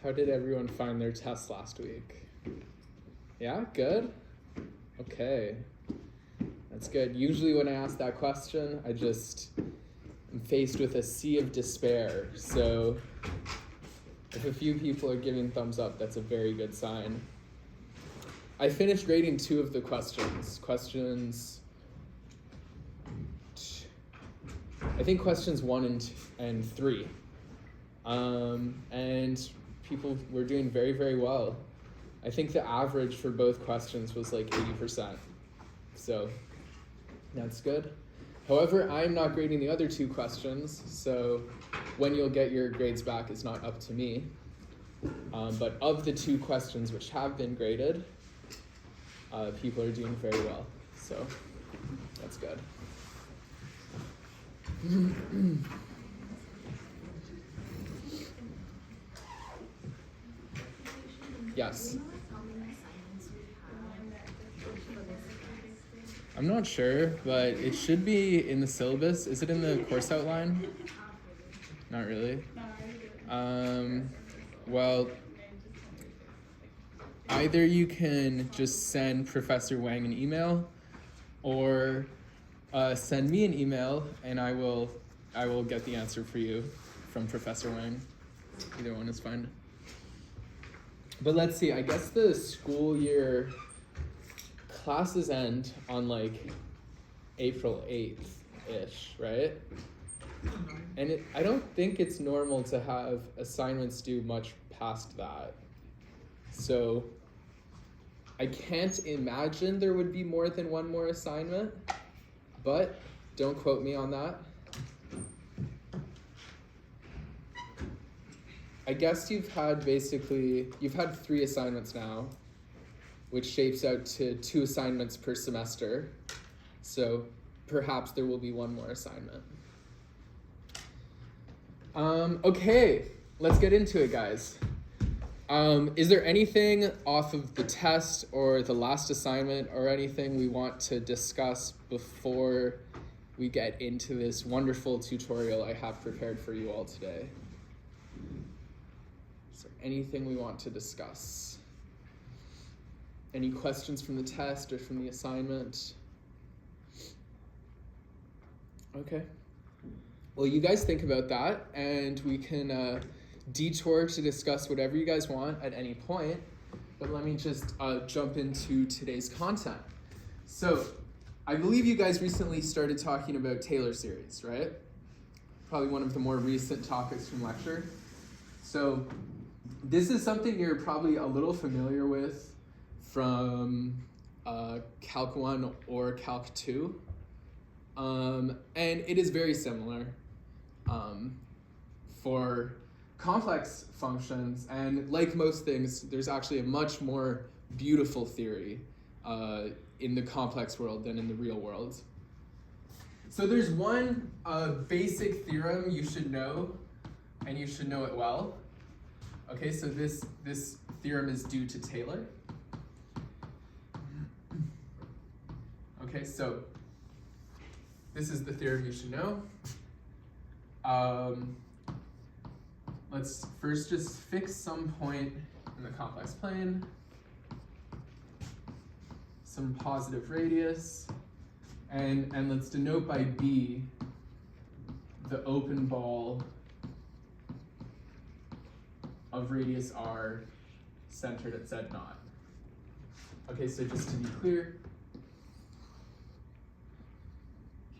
How did everyone find their test last week? Yeah, good? Okay, that's good. Usually when I ask that question, I'm faced with a sea of despair. So if a few people are giving thumbs up, that's a very good sign. I finished grading 2 of the questions. I think questions 1 and 3. And people were doing very, very well. I think the average for both questions was like 80%. So that's good. However, I'm not grading the other 2 questions, so when you'll get your grades back is not up to me. But of the 2 questions which have been graded, people are doing very well. So that's good. Yes. I'm not sure, but it should be in the syllabus. Is it in the course outline? Not really. Well, either you can just send Professor Wang an email, or send me an email, and I will get the answer for you from Professor Wang. Either one is fine. But let's see, I guess the school year classes end on like April 8th-ish, right? And I don't think it's normal to have assignments due much past that. So I can't imagine there would be more than one more assignment, but don't quote me on that. I guess you've had 3 assignments now, which shapes out to 2 assignments per semester. So perhaps there will be one more assignment. Okay, let's get into it, guys. Is there anything off of the test or the last assignment or anything we want to discuss before we get into this wonderful tutorial I have prepared for you all today? Is there anything we want to discuss? Any questions from the test or from the assignment? Okay. Well, you guys think about that, and we can detour to discuss whatever you guys want at any point. But let me just jump into today's content. So, I believe you guys recently started talking about Taylor series, right? Probably one of the more recent topics from lecture. So, this is something you're probably a little familiar with from Calc 1 or Calc 2. And it is very similar for complex functions, and like most things, there's actually a much more beautiful theory in the complex world than in the real world. So there's one basic theorem you should know, and you should know it well. Okay, so this theorem is due to Taylor. Okay, so this is the theorem you should know. Let's first just fix some point in the complex plane, some positive radius, and let's denote by B the open ball of radius r centered at z naught. Okay, so just to be clear,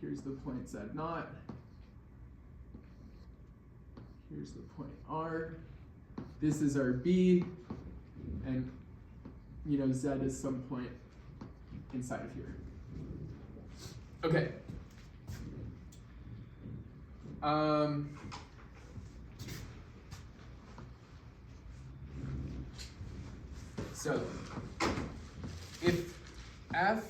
here's the point z naught. Here's the point R. This is our B, and Z is some point inside of here. Okay. So if F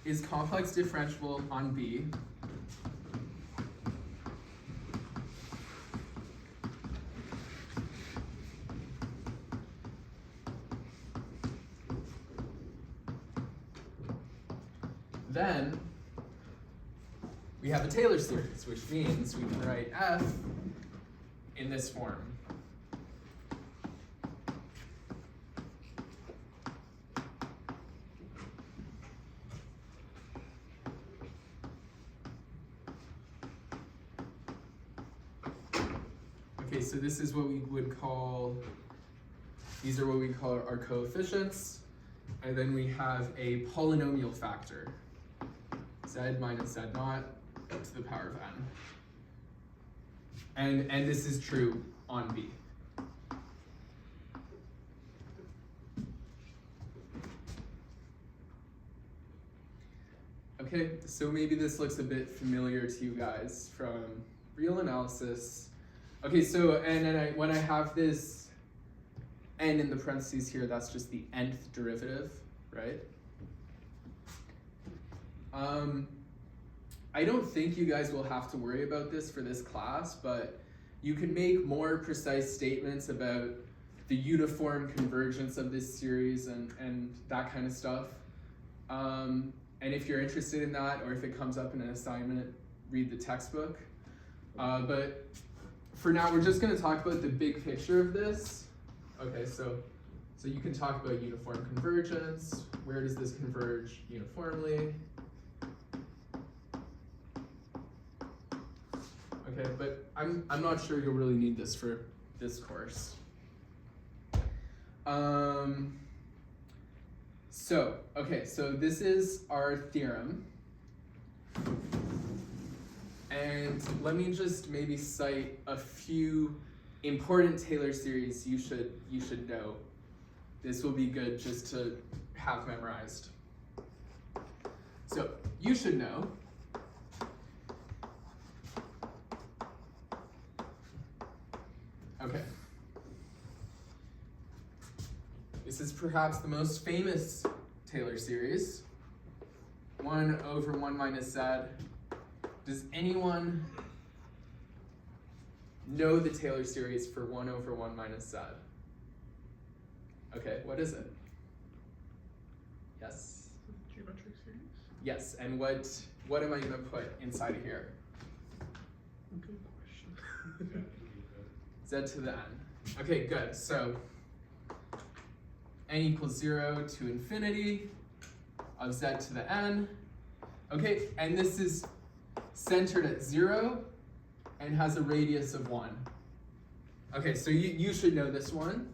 is complex differentiable on B, then we have a Taylor series, which means we can write F in this form. Okay, so this is what we would call, these are what we call our coefficients. And then we have a polynomial factor, z minus z naught to the power of n. And this is true on B. Okay, so maybe this looks a bit familiar to you guys from real analysis. Okay, so when I have this n in the parentheses here, that's just the nth derivative, right? I don't think you guys will have to worry about this for this class, but you can make more precise statements about the uniform convergence of this series and that kind of stuff. And if you're interested in that, or if it comes up in an assignment, read the textbook. But for now, we're just going to talk about the big picture of this. Okay, so you can talk about uniform convergence. Where does this converge uniformly? Okay, but I'm not sure you'll really need this for this course. So this is our theorem. And let me just maybe cite a few important Taylor series you should know. This will be good just to have memorized. So you should know okay. This is perhaps the most famous Taylor series. 1 over 1 minus z. Does anyone know the Taylor series for 1 over 1 minus z? Okay, what is it? Yes? Geometric series? Yes, and what am I going to put inside of here? Good question. Z to the n. Okay, good. So n equals 0 to infinity of z to the n. Okay, and this is centered at 0 and has a radius of 1. Okay, so you should know this one.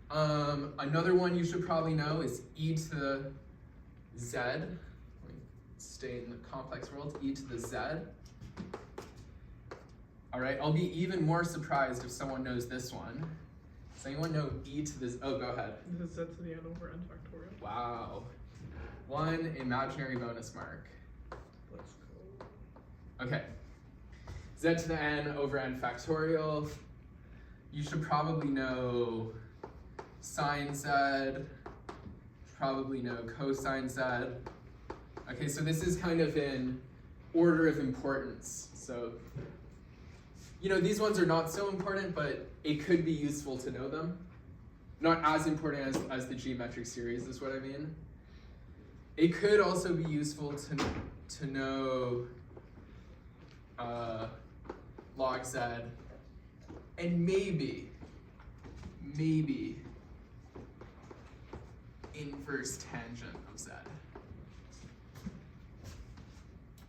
Another one you should probably know is e to the z. Let me stay in the complex world. E to the z. All right, I'll be even more surprised if someone knows this one. Does anyone know e to the z? Oh, go ahead. This is z to the n over n factorial. Wow. One imaginary bonus mark. Let's go. Okay. Z to the n over n factorial. You should probably know sine z. Probably know cosine z. Okay, so this is kind of in order of importance. So, you know, these ones are not so important, but it could be useful to know them. Not as important as the geometric series is what I mean. It could also be useful to know log z, and maybe inverse tangent of z.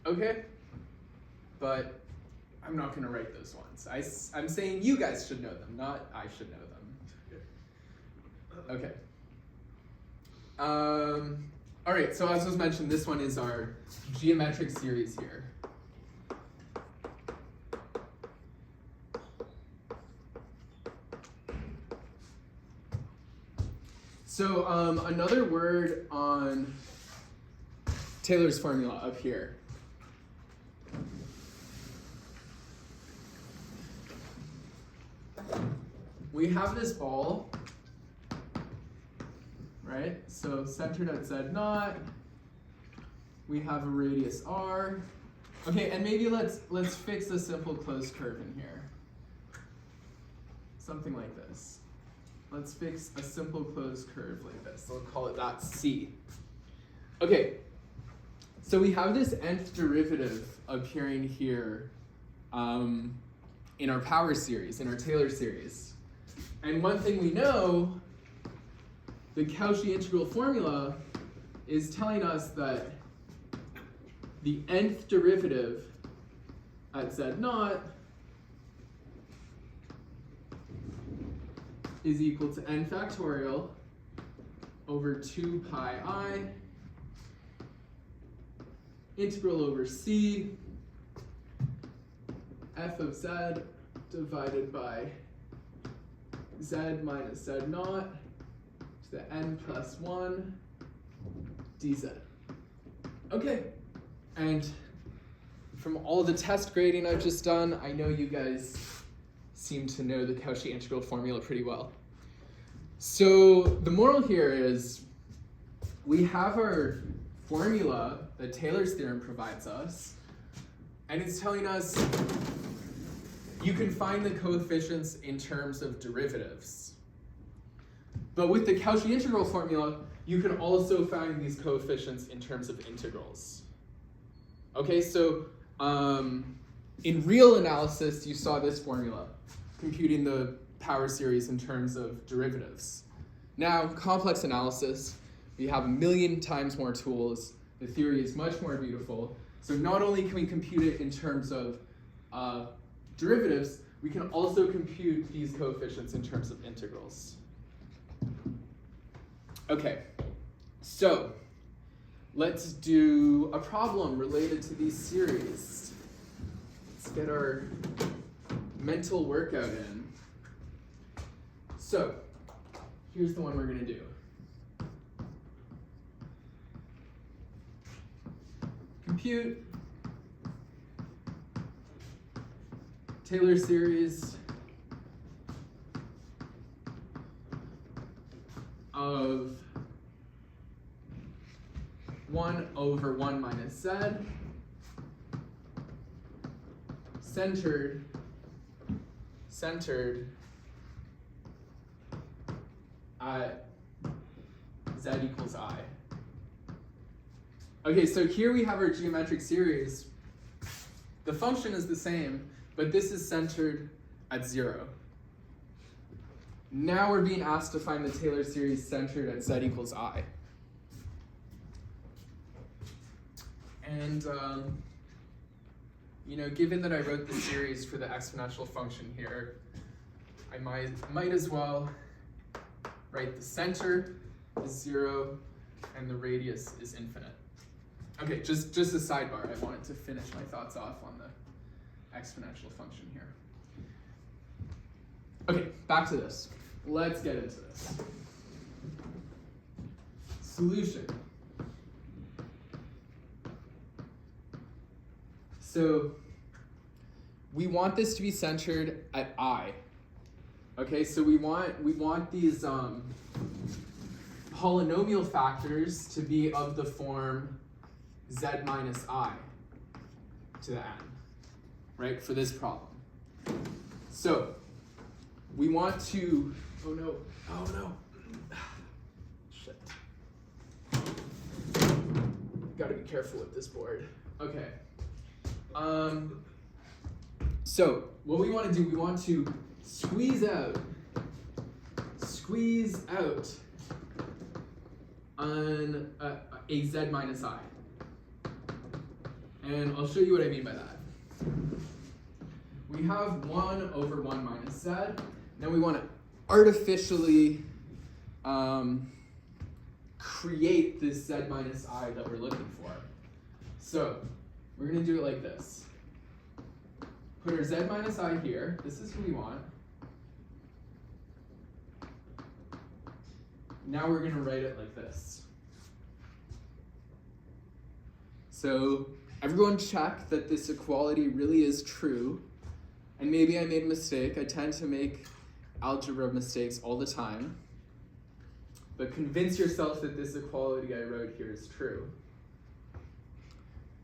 Okay, but I'm not going to write those ones. I'm saying you guys should know them, not I should know them. Okay. All right, so as was mentioned, this one is our geometric series here. So another word on Taylor's formula up here. We have this ball, right? So centered at z naught. We have a radius r. Okay, and maybe let's fix a simple closed curve in here. Something like this. Let's fix a simple closed curve like this. We'll call it that C. Okay, so we have this nth derivative appearing here in our power series, in our Taylor series. And one thing we know, the Cauchy integral formula is telling us that the nth derivative at z naught is equal to n factorial over 2 pi I integral over c f of z divided by z minus z naught to the n plus 1 dz. Okay, and from all the test grading I've just done, I know you guys seem to know the Cauchy integral formula pretty well. So the moral here is we have our formula that Taylor's theorem provides us, and it's telling us you can find the coefficients in terms of derivatives. But with the Cauchy integral formula, you can also find these coefficients in terms of integrals. Okay, so in real analysis, you saw this formula, computing the power series in terms of derivatives. Now, complex analysis, we have a million times more tools. The theory is much more beautiful. So not only can we compute it in terms of derivatives, we can also compute these coefficients in terms of integrals. Okay, so let's do a problem related to these series. Let's get our mental workout in. So here's the one we're going to do. Compute Taylor series of 1 over 1 minus z centered at z equals I. Okay, so here we have our geometric series. The function is the same, but this is centered at 0. Now we're being asked to find the Taylor series centered at z equals I. And, given that I wrote the series for the exponential function here, I might as well write the center is 0 and the radius is infinite. Okay, just a sidebar. I wanted to finish my thoughts off on the exponential function here. Okay, back to this. Let's get into this. Solution. So we want this to be centered at I. Okay, so we want these polynomial factors to be of the form z minus I to the n, right, for this problem. So we want to, oh no, shit. Gotta be careful with this board. Okay. So what we want to do, we want to squeeze out on a z minus I. And I'll show you what I mean by that. We have 1 over 1 minus z. Now we want to artificially create this z minus I that we're looking for. So we're going to do it like this. Put our z minus I here. This is who we want. Now we're going to write it like this. So everyone check that this equality really is true. And maybe I made a mistake. I tend to make algebra mistakes all the time. But convince yourself that this equality I wrote here is true.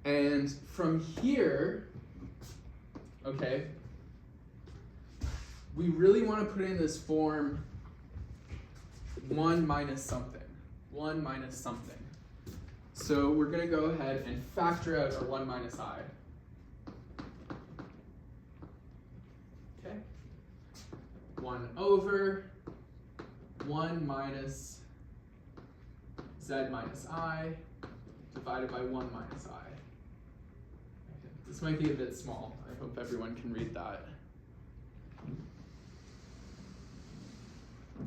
And from here, okay, we really want to put in this form 1 minus something. 1 minus something. So we're going to go ahead and factor out our 1 minus I. Okay? 1 over 1 minus z minus I divided by 1 minus I. Okay. This might be a bit small. I hope everyone can read that.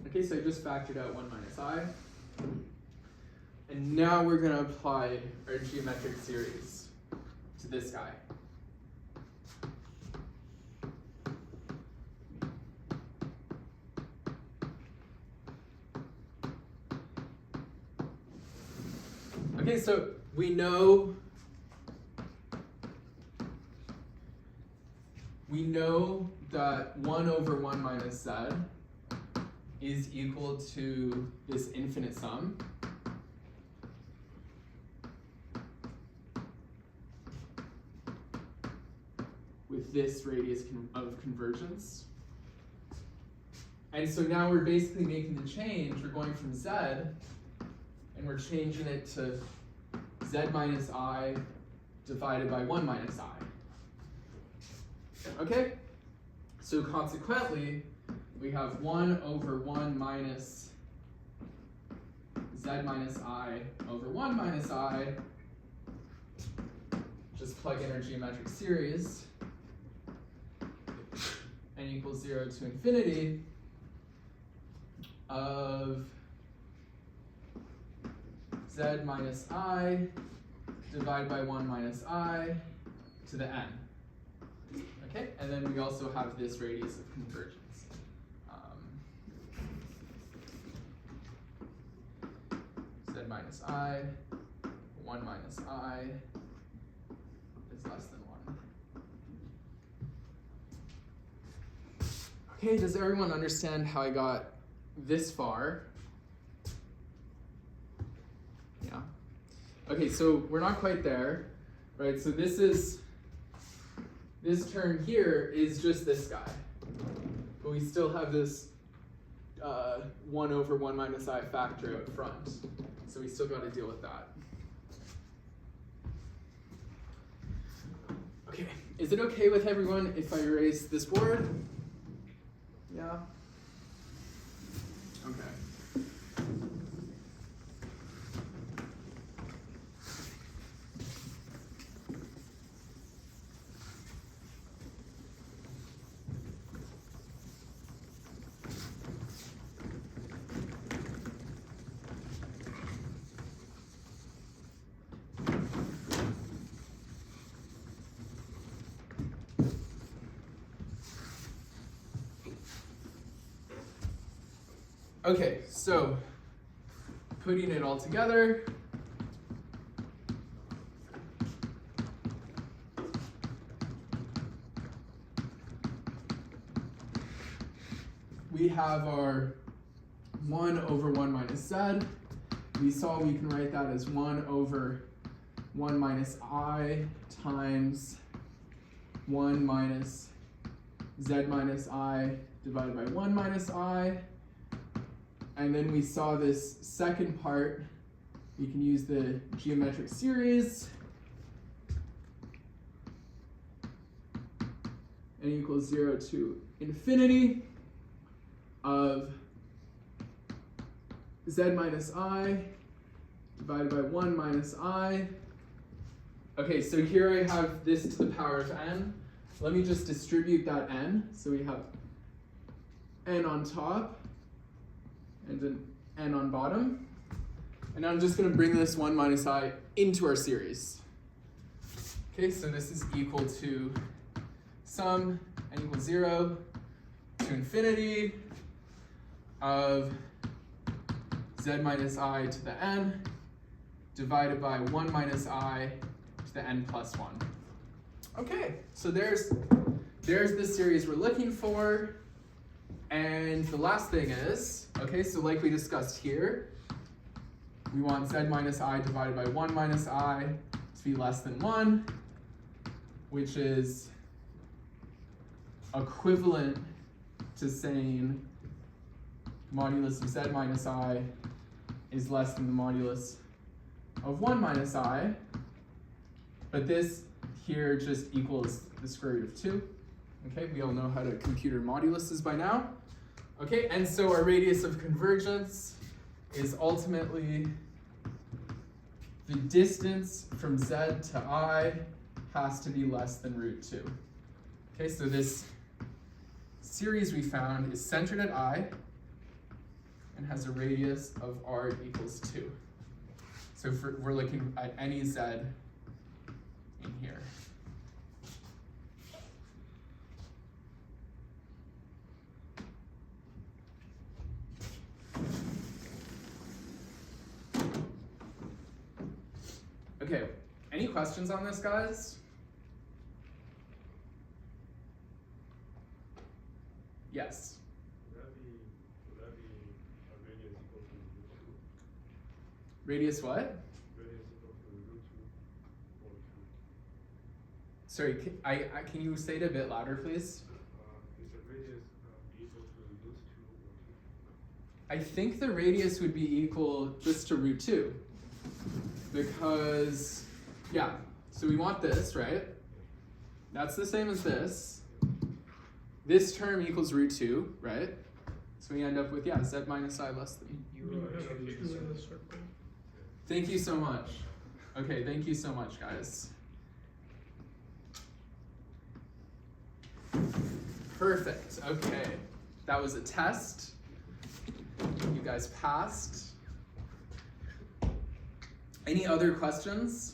Okay, so I just factored out 1 minus I. And now we're going to apply our geometric series to this guy. Okay, so we know that 1 over 1 minus z is equal to this infinite sum. With this radius of convergence. And so now we're basically making the change. We're going from z, and we're changing it to z minus I divided by 1 minus I. Okay? So consequently, we have 1 over 1 minus z minus I over 1 minus I. Just plug in our geometric series. N equals 0 to infinity of z minus I divided by 1 minus I to the n. Okay, and then we also have this radius of convergence. Z minus I, 1 minus I is less than 1. Okay, does everyone understand how I got this far? Yeah. Okay, so we're not quite there, right? So this term here is just this guy. But we still have this 1 over 1 minus I factor out front. So we still got to deal with that. Okay, is it okay with everyone if I erase this board? Yeah? Okay. Okay, so putting it all together, we have our 1 over 1 minus z. We saw we can write that as 1 over 1 minus I times 1 minus z minus I divided by 1 minus I. And then we saw this second part. We can use the geometric series. N equals 0 to infinity of z minus I divided by 1 minus I. Okay, so here I have this to the power of n. Let me just distribute that n. So we have n on top and an n on bottom. And now I'm just going to bring this 1 minus I into our series. Okay, so this is equal to sum n equals 0 to infinity of z minus I to the n divided by 1 minus I to the n plus 1. Okay, so there's the series we're looking for. And the last thing is, okay, so like we discussed here, we want z minus I divided by 1 minus I to be less than 1, which is equivalent to saying modulus of z minus I is less than the modulus of 1 minus I. But this here just equals the square root of 2. Okay, we all know how to compute our moduluses by now. Okay, and so our radius of convergence is ultimately the distance from z to I has to be less than root 2. Okay, so this series we found is centered at I, and has a radius of r equals 2. So we're looking at any z in here. Okay, any questions on this, guys? Yes. Would that be a radius equal to root 2? Radius what? Radius equal to root 2 or 2. Sorry, can you say it a bit louder, please? Is the radius equal to root 2 or 2? I think the radius would be equal just to root 2. Because, yeah, so we want this, right? That's the same as this. This term equals root 2, right? So we end up with, yeah, z minus I less than. You have 2 in the circle. Thank you so much. Okay, thank you so much, guys. Perfect, okay. That was a test. You guys passed. Any other questions?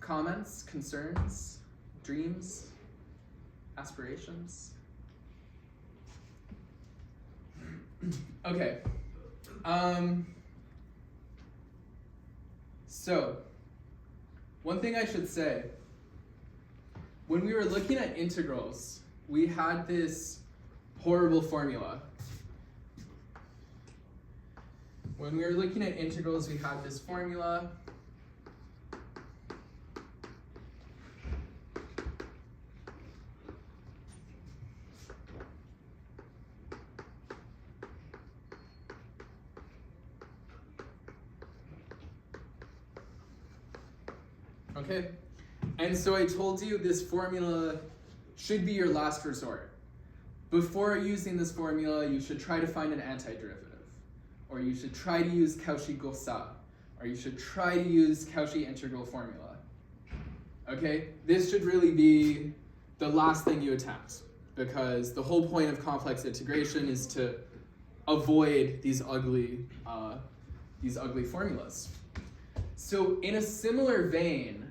Comments, concerns, dreams, aspirations? Okay. So, one thing I should say, when we were looking at integrals, we had this horrible formula. When we were looking at integrals, we had this formula. Okay, and so I told you this formula should be your last resort. Before using this formula, you should try to find an antiderivative, or you should try to use Cauchy-Gaussat, or you should try to use Cauchy integral formula. Okay, this should really be the last thing you attempt, because the whole point of complex integration is to avoid these ugly formulas. So in a similar vein,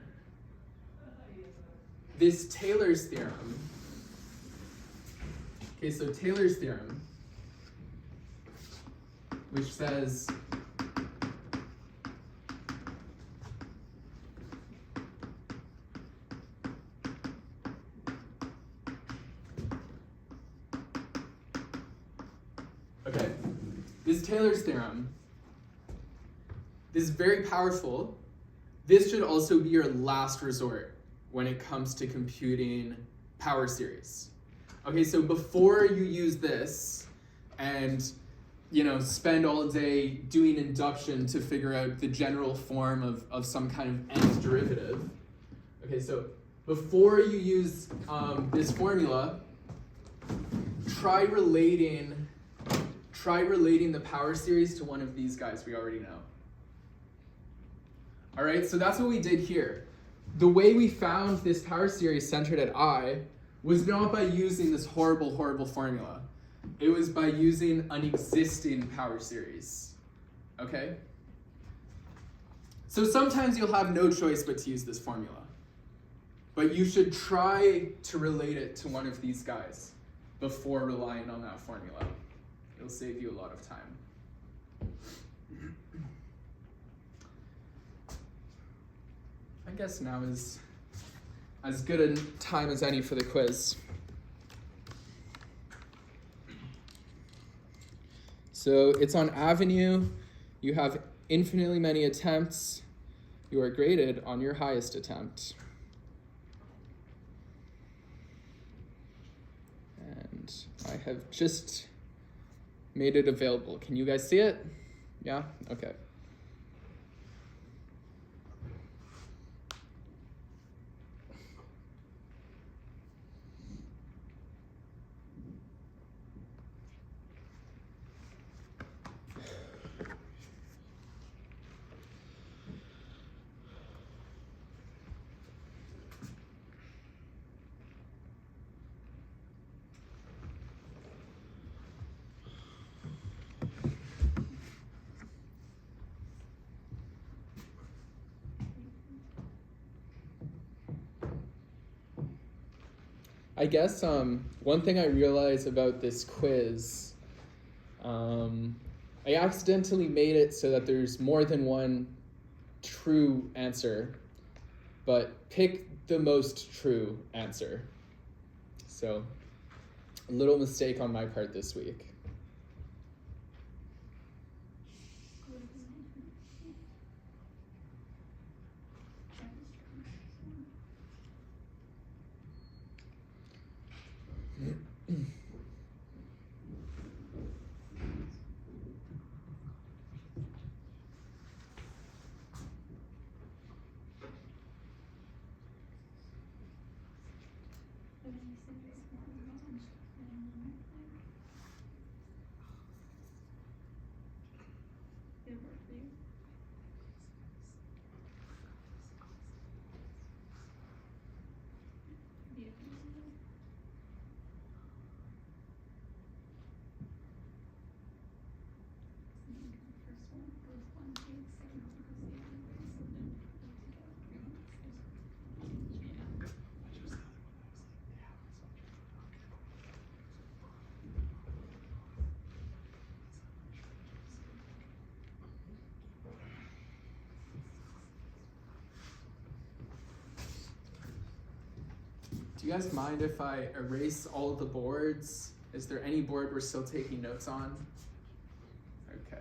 this Taylor's theorem, okay, so Taylor's theorem, which says okay, this Taylor's theorem, this is very powerful. This should also be your last resort when it comes to computing power series. Okay, so before you use this and spend all day doing induction to figure out the general form of some kind of nth derivative. Okay, so before you use this formula, try relating the power series to one of these guys we already know. All right, so that's what we did here. The way we found this power series centered at I was not by using this horrible, horrible formula. It was by using an existing power series, okay? So sometimes you'll have no choice but to use this formula. But you should try to relate it to one of these guys before relying on that formula. It'll save you a lot of time. I guess now is as good a time as any for the quiz. So it's on Avenue. You have infinitely many attempts. You are graded on your highest attempt. And I have just made it available. Can you guys see it? Yeah? Okay. I guess one thing I realized about this quiz, I accidentally made it so that there's more than one true answer, but pick the most true answer. So, a little mistake on my part this week. Do you guys mind if I erase all of the boards? Is there any board we're still taking notes on? Okay.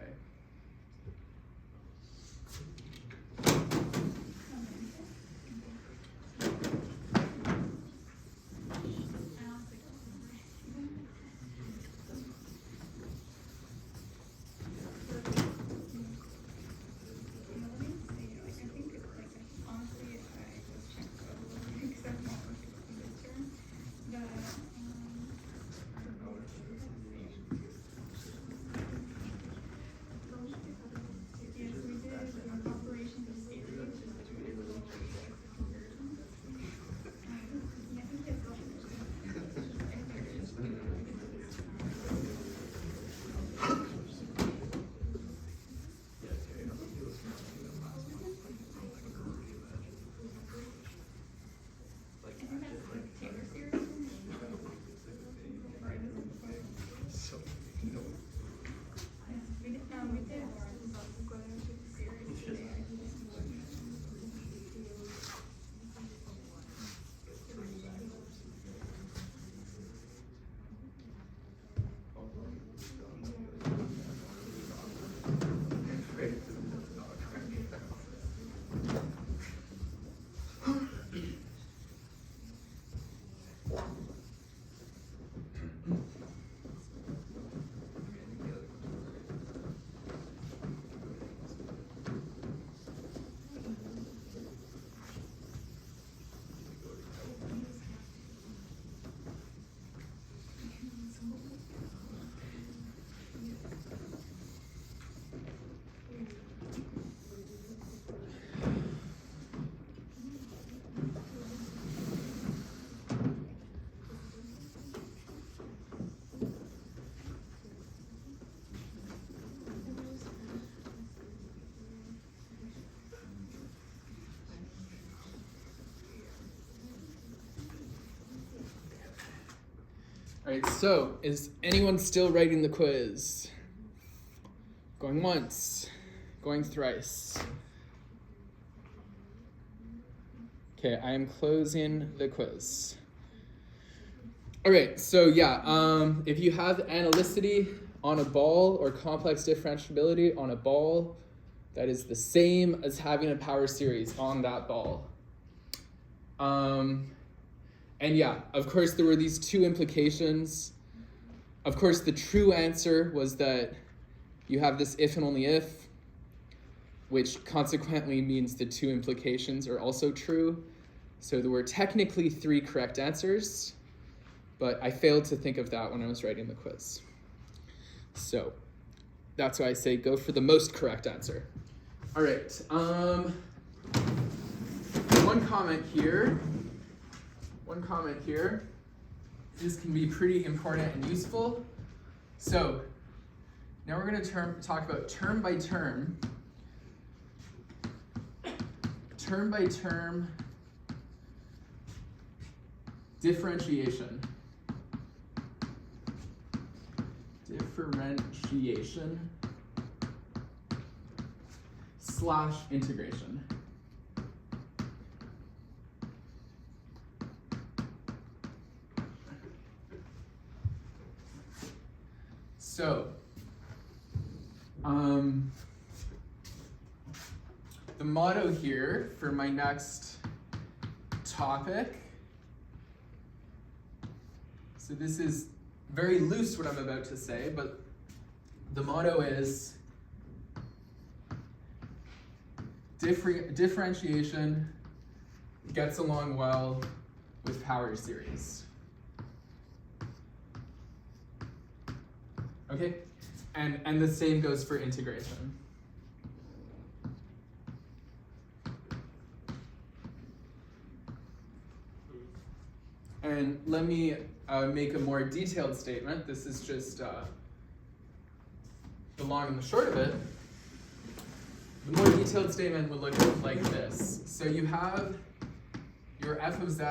All right, so is anyone still writing the quiz? Going once, going thrice. Okay, I am closing the quiz. All right, so yeah, if you have analyticity on a ball or complex differentiability on a ball, that is the same as having a power series on that ball. And yeah, of course, there were these two implications. Of course, the true answer was that you have this if and only if, which consequently means the two implications are also true. So there were technically 3 correct answers, but I failed to think of that when I was writing the quiz. So that's why I say go for the most correct answer. All right, one comment here. This can be pretty important and useful. So now we're going to talk about term by term differentiation slash integration. So, the motto here for my next topic, so this is very loose what I'm about to say, but the motto is differentiation gets along well with power series. Okay, and the same goes for integration. And let me make a more detailed statement. This is just the long and the short of it. The more detailed statement would look like this. So you have your f of z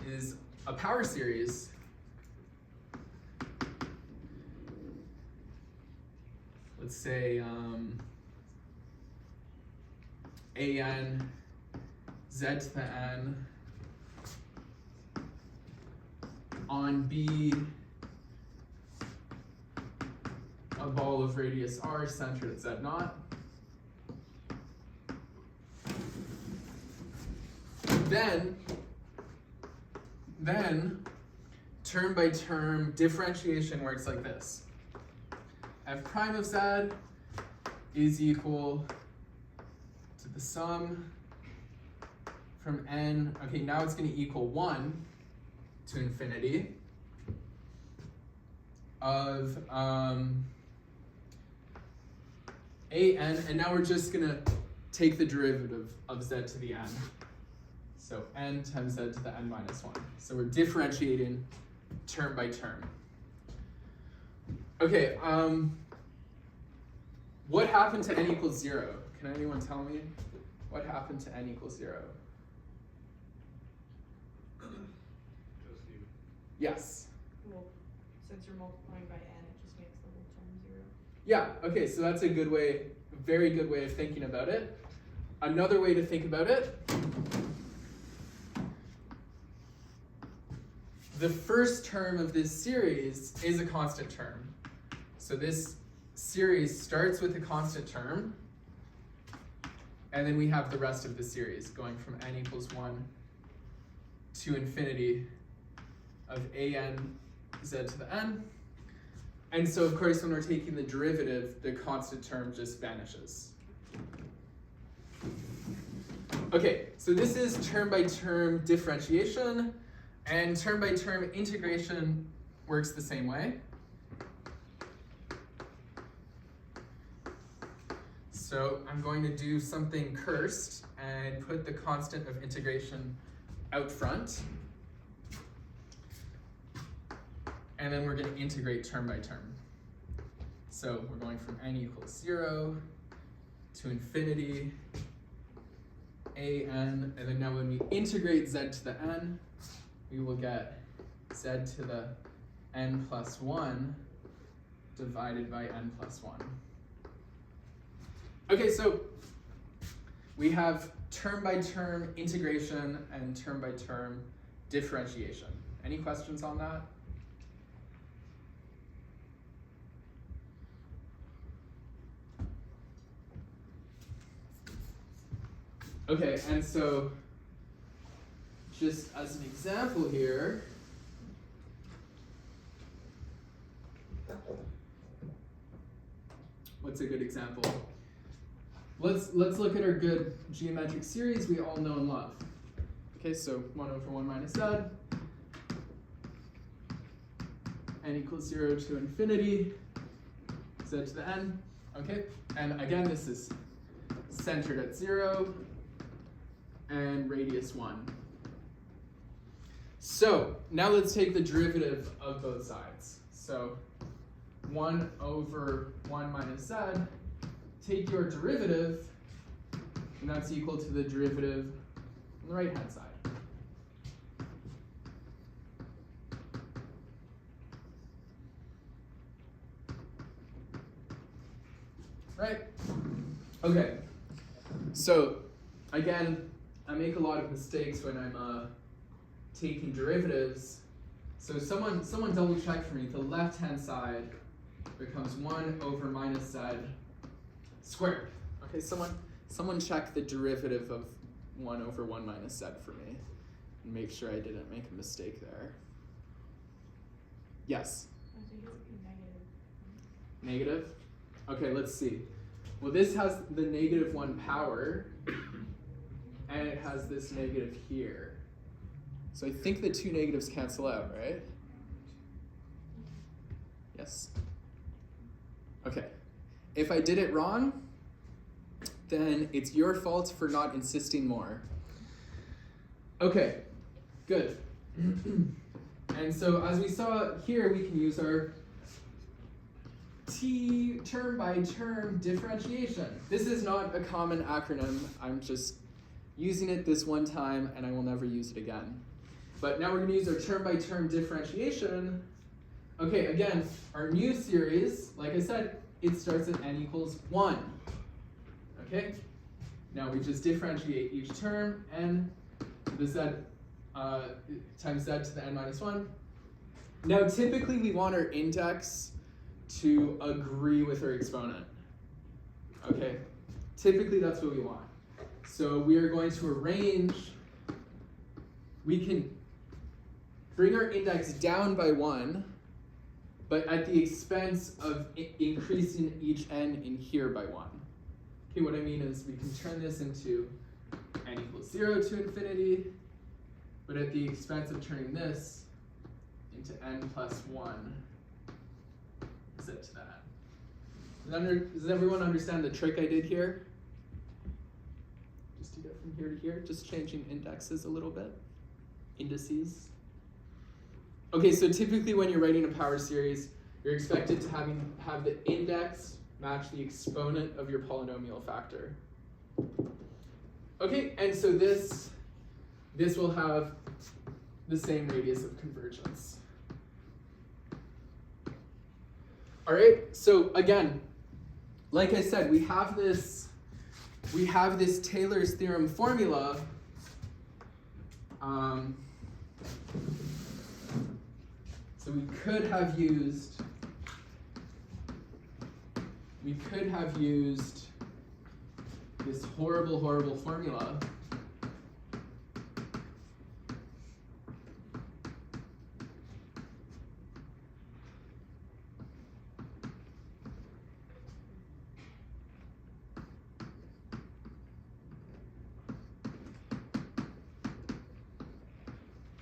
is a power series. Let's say an z to the n on B, a ball of radius r centered at z naught. Then term by term differentiation works like this. F prime of z is equal to the sum from n, okay, now it's going to equal 1 to infinity of an, and now we're just going to take the derivative of z to the n. So n times z to the n minus 1. So we're differentiating term by term. Okay, what happened to n equals 0? Can anyone tell me what happened to n equals 0? Just you. Yes. Well, since you're multiplying by n, it just makes the whole term 0. Yeah, okay, so that's a good way, very good way of thinking about it. Another way to think about it, the first term of this series is a constant term. So this series starts with a constant term, and then we have the rest of the series going from n equals 1 to infinity of an z to the n. And so of course when we're taking the derivative, the constant term just vanishes. Okay, so this is term by term differentiation, and term by term integration works the same way. So I'm going to do something cursed and put the constant of integration out front. And then we're going to integrate term by term. So we're going from n equals 0 to infinity, an, and then now when we integrate z to the n, we will get z to the n plus 1 divided by n plus 1. Okay, so we have term by term integration and term by term differentiation. Any questions on that? Okay, and so just as an example here, what's a good example? Let's look at our good geometric series we all know and love. Okay, so 1 over 1 minus z, n equals 0 to infinity, z to the n. Okay, and again this is centered at 0 and radius 1. So now let's take the derivative of both sides. So 1 over 1 minus z, take your derivative, and that's equal to the derivative on the right-hand side. right? Okay. So, again, I make a lot of mistakes when I'm taking derivatives. So someone double check for me. The left-hand side becomes 1 over minus z squared. Okay, someone check the derivative of 1 over 1 minus z for me. And make sure I didn't make a mistake there. Yes? I think it's negative. Negative? Okay, let's see. Well, this has the negative 1 power, and it has this negative here. So I think the two negatives cancel out, right? Yes? Okay. If I did it wrong, then it's your fault for not insisting more. Okay, good. And so as we saw here, we can use our T term by term differentiation. This is not a common acronym. I'm just using it this one time and I will never use it again. But now we're going to use our term by term differentiation. Okay, again, our new series, like I said, it starts at n equals 1. Okay? Now we just differentiate each term, n to the z times z to the n minus 1. Now typically we want our index to agree with our exponent. Okay? Typically that's what we want. So we are going to arrange, we can bring our index down by 1, but at the expense of increasing each n in here by 1. Okay, what I mean is we can turn this into n equals 0 to infinity, but at the expense of turning this into n plus 1 z to that. Does everyone understand the trick I did here? Just to get from here to here, just changing indexes a little bit, indices. Okay, so typically when you're writing a power series, you're expected to have the index match the exponent of your polynomial factor. Okay, and so this will have the same radius of convergence. All right, so again, like I said, we have this Taylor's theorem formula. So we could have used this horrible formula.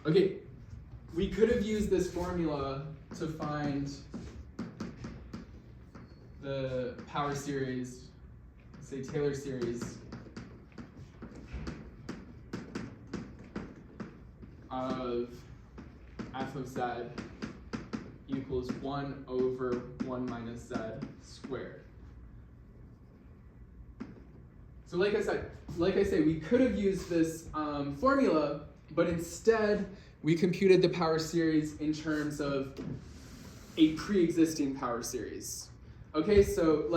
Okay, we could have used this formula to find the power series, say Taylor series of f of z equals 1 over 1 minus z squared. So like I say, we could have used this formula, but instead we computed the power series in terms of a pre-existing power series. Okay, so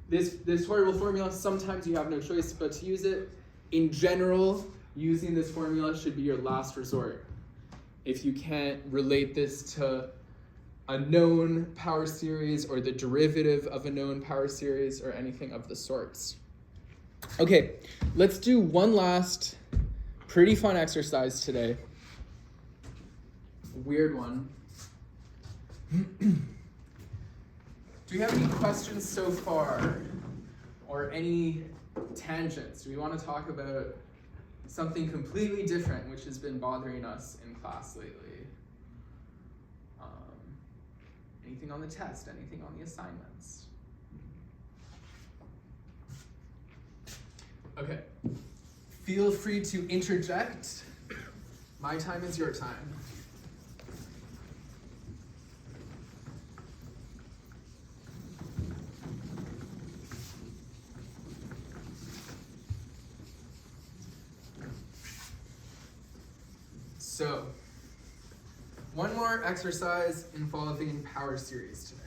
this horrible formula, sometimes you have no choice but to use it. In general, using this formula should be your last resort if you can't relate this to a known power series or the derivative of a known power series or anything of the sorts. Okay, let's do one last pretty fun exercise today. Weird one. Do we have any questions so far? Or any tangents? Do we want to talk about something completely different which has been bothering us in class lately? Anything on the test? Anything on the assignments? Okay. Feel free to interject. My time is your time. So, one more exercise involving power series today.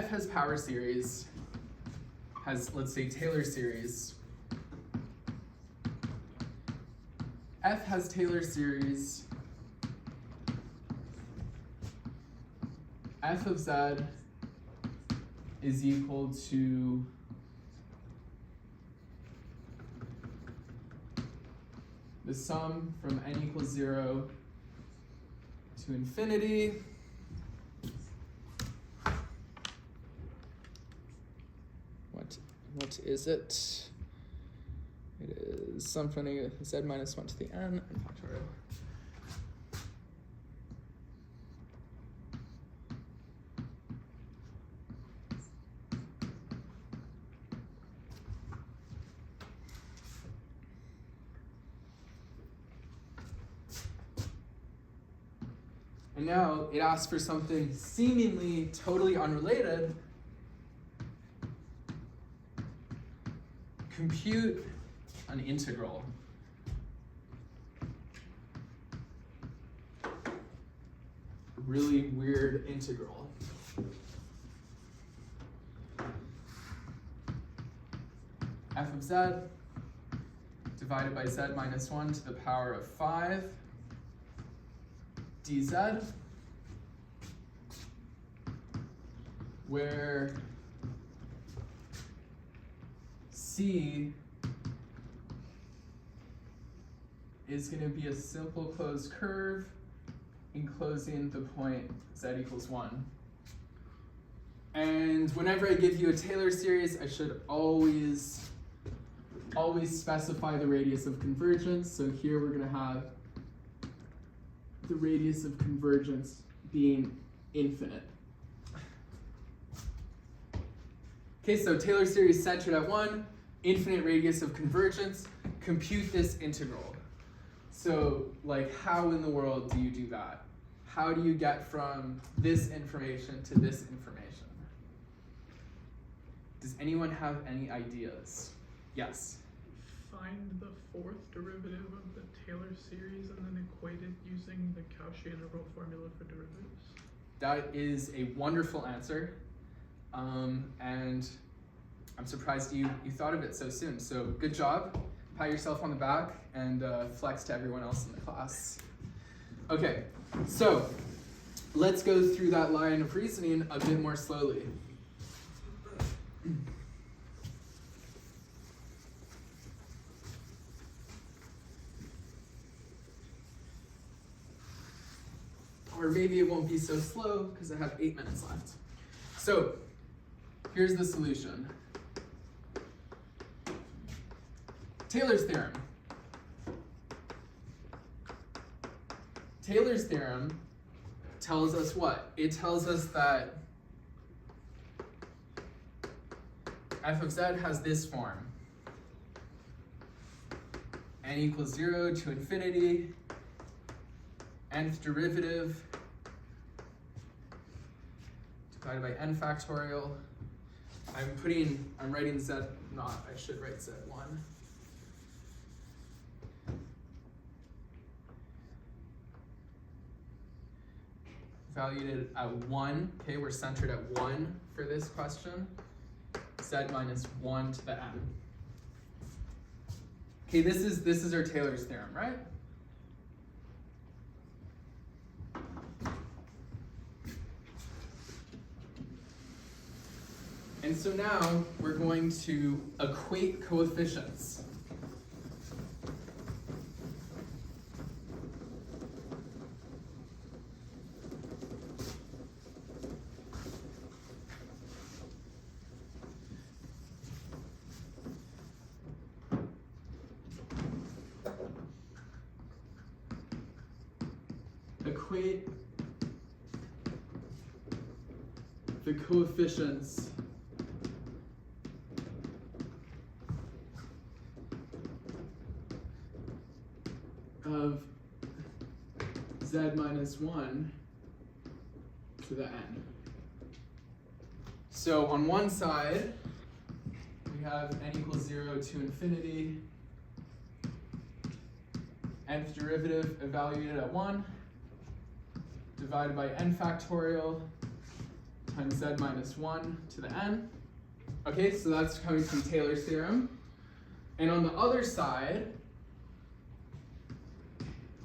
F has power series, has, let's say, Taylor series. F has Taylor series. F of Z is equal to the sum from n equals 0 to infinity what is it? It is sum from z minus 1 to the n and factorial. And now it asks for something seemingly totally unrelated. Compute an integral. Really weird integral. F of z divided by z minus 1 to the power of 5 dz, where C is going to be a simple closed curve enclosing the point z equals 1. And whenever I give you a Taylor series, I should always specify the radius of convergence. So here we're going to have the radius of convergence being infinite. Okay, so Taylor series centered at 1, infinite radius of convergence. Compute this integral. So, like, how in the world do you do that? How do you get from this information to this information? Does anyone have any ideas? Yes? Find the fourth derivative of the Taylor series and then equate it using the Cauchy integral formula for derivatives. That is a wonderful answer. And I'm surprised you thought of it so soon. So good job. Pat yourself on the back and flex to everyone else in the class. Okay, so let's go through that line of reasoning a bit more slowly. Or maybe it won't be so slow because I have 8 minutes left. So here's the solution. Taylor's theorem. Taylor's theorem tells us what? It tells us that f of z has this form. N equals 0 to infinity, nth derivative divided by n factorial. I'm writing z naught, I should write z1. Valued at 1, okay, we're centered at 1 for this question. Z minus 1 to the n. Okay, this is our Taylor's theorem, right? And so now we're going to equate coefficients. Equate the coefficients of z minus 1 to the n. So on one side, we have n equals 0 to infinity, nth derivative evaluated at 1, divided by n factorial times z minus 1 to the n. Okay, so that's coming from Taylor's theorem. And on the other side,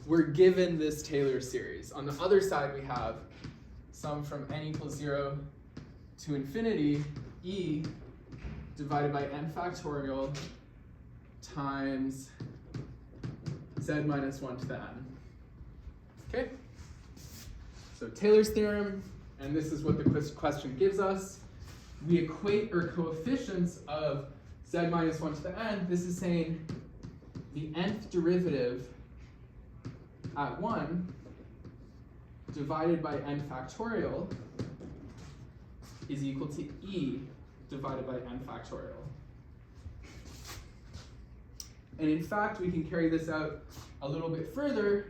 we're given this Taylor series. On the other side, we have sum from n equals 0 to infinity, e divided by n factorial times z minus 1 to the n. Okay? So Taylor's theorem, and this is what the question gives us. We equate our coefficients of z minus 1 to the n. This is saying the nth derivative at 1 divided by n factorial is equal to e divided by n factorial. And in fact, we can carry this out a little bit further.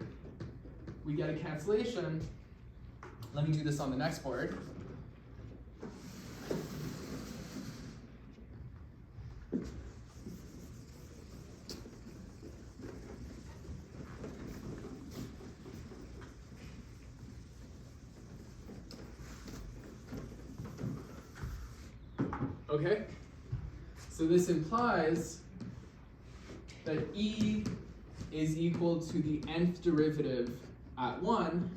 We get a cancellation. Let me do this on the next board. Okay, so this implies that e is equal to the nth derivative at 1.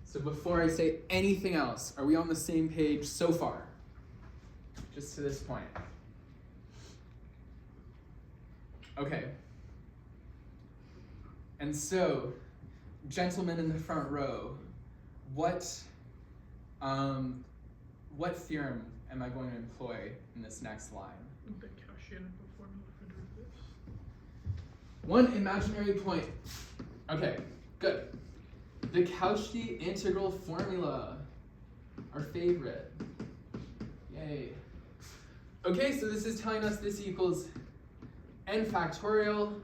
So before I say anything else, are we on the same page so far? Just to this point. Okay. And so, gentlemen in the front row, what theorem am I going to employ in this next line? The Cauchy formula for derivatives. One imaginary point. Okay, good. The Cauchy integral formula, our favorite. Yay. Okay, so this is telling us this equals n factorial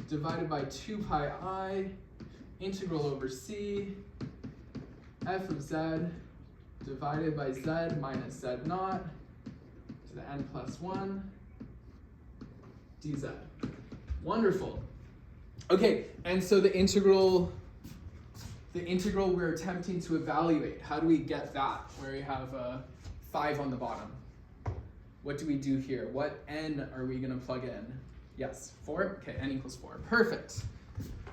divided by 2 pi I integral over c f of z divided by z minus z naught to the n plus 1 dz. Wonderful. Okay, and so the integral we're attempting to evaluate, how do we get that, where we have a 5 on the bottom? What do we do here? What n are we going to plug in? Yes, 4? Okay, n equals 4. Perfect.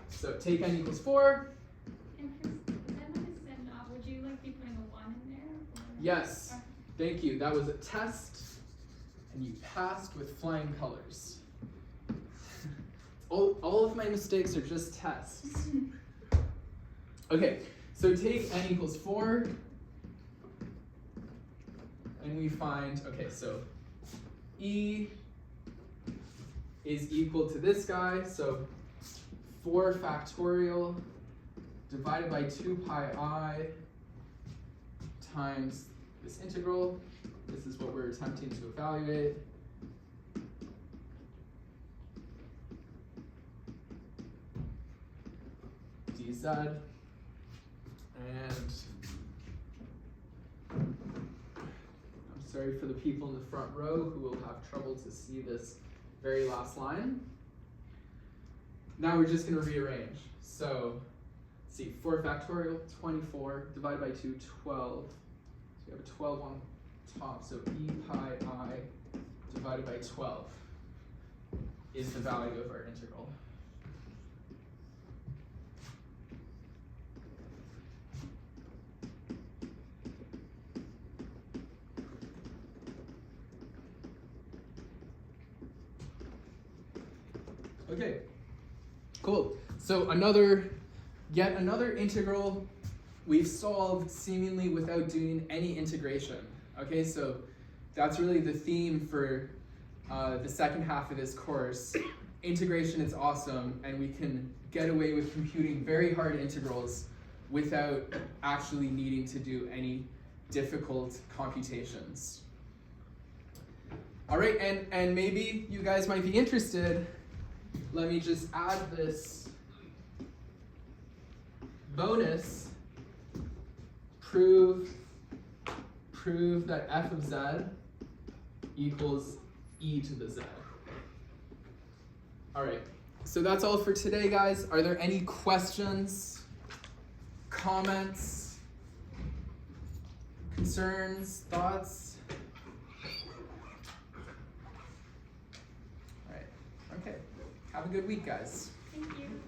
So take n equals 4. And for z minus z naught, would you like be putting a 1 in there? Or? Yes, thank you. That was a test, and you passed with flying colors. All of my mistakes are just tests. Okay, so take n equals 4, and we find, okay, so e is equal to this guy, so 4 factorial divided by 2 pi I times this integral. This is what we're attempting to evaluate. dz. And I'm sorry for the people in the front row who will have trouble to see this very last line. Now we're just going to rearrange. So, let's see, 4 factorial, 24, divided by 2, 12. So we have a 12 on top, so e pi I divided by 12 is the value of our integral. Okay, cool. So yet another integral we've solved seemingly without doing any integration. Okay, so that's really the theme for the second half of this course. Integration is awesome, and we can get away with computing very hard integrals without actually needing to do any difficult computations. All right, and maybe you guys might be interested. Let me just add this bonus. Prove that f of z equals e to the z. All right, so that's all for today, guys. Are there any questions, comments, concerns, thoughts? Alright, okay. Have a good week, guys. Thank you.